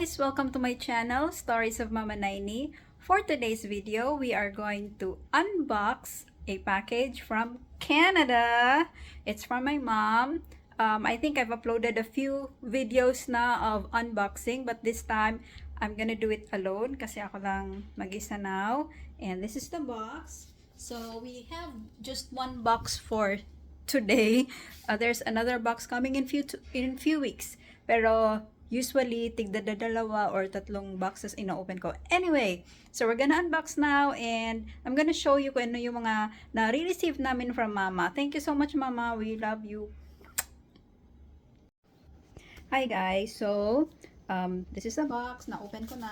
guys! Welcome to my channel, Stories of Mama Naini. For today's video, we are going to unbox a package from Canada. It's from my mom. I think I've uploaded a few videos na of unboxing, but this time, I'm gonna do it alone kasi ako lang mag-isa now. And this is the box. So, we have just one box for today. There's another box coming in few weeks. Pero usually tigda dalawa or tatlong boxes ina-open ko. Anyway, so we're gonna unbox now and I'm gonna show you kung ano yung mga na-receive namin from Mama. Thank you so much, Mama. We love you. Hi guys. So, this is the box. Na-open ko na.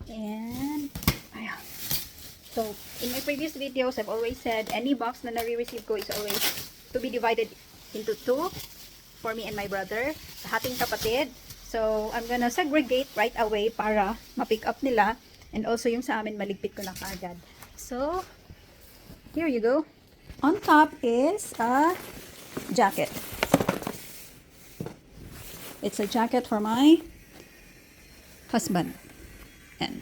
And ayan. So, in my previous videos, I've always said any box na nare-receive ko is always to be divided into two for me and my brother, sa ating kapatid. So, I'm gonna segregate right away para ma-pick up nila. And also yung sa amin, maligpit ko na kaagad. So, here you go. On top is a jacket. It's a jacket for my husband. And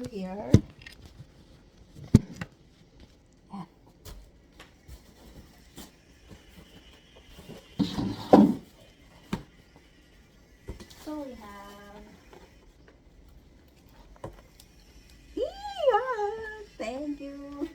here. So we have thank you.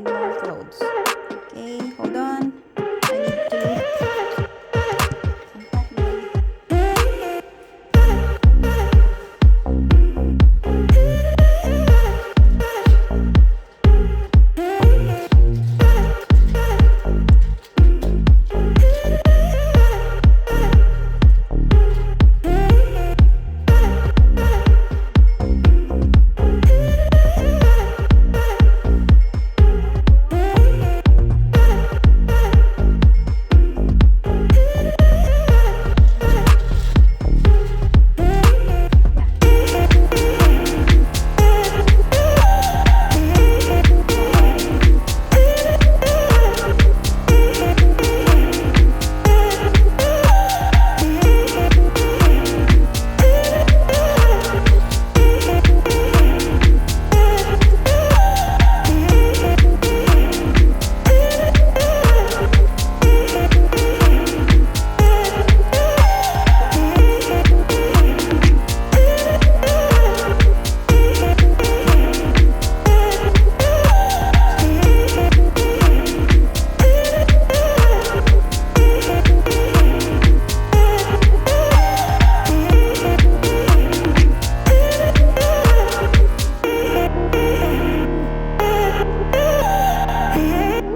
and more clothes. Okay, hold on. I need to unpack my...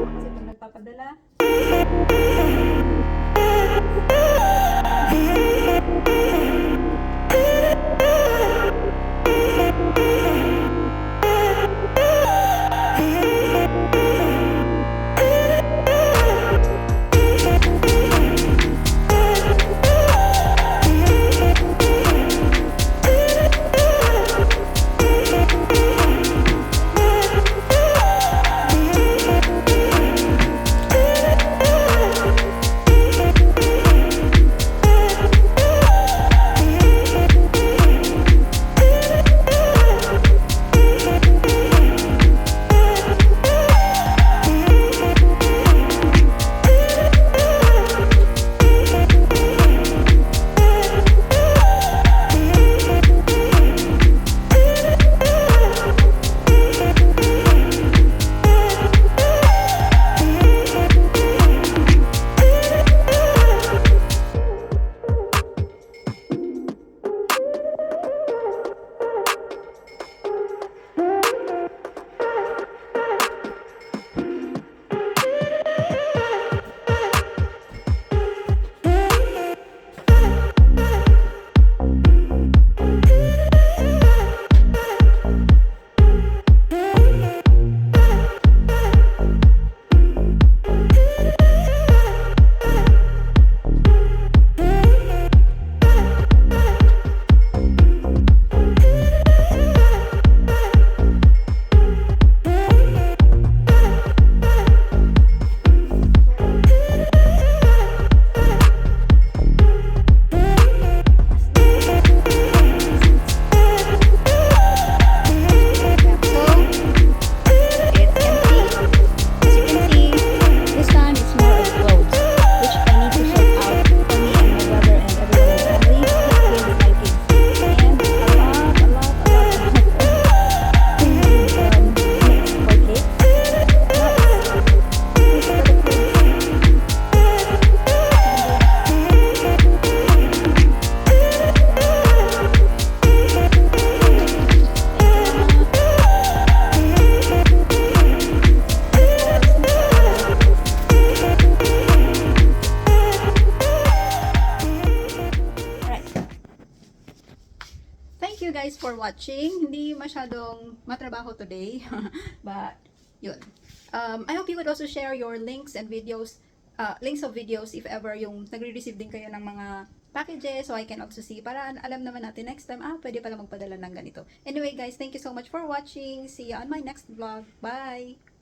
Kasi pag nagpapadala, thank you guys for watching. Hindi masyadong matrabaho today. But, yun. I hope you would also share your links and videos, links of videos if ever yung nagre-receive din kayo ng mga packages, so I can also see para alam naman natin next time, pwede pala magpadala ng ganito. Anyway guys, thank you so much for watching. See you on my next vlog. Bye!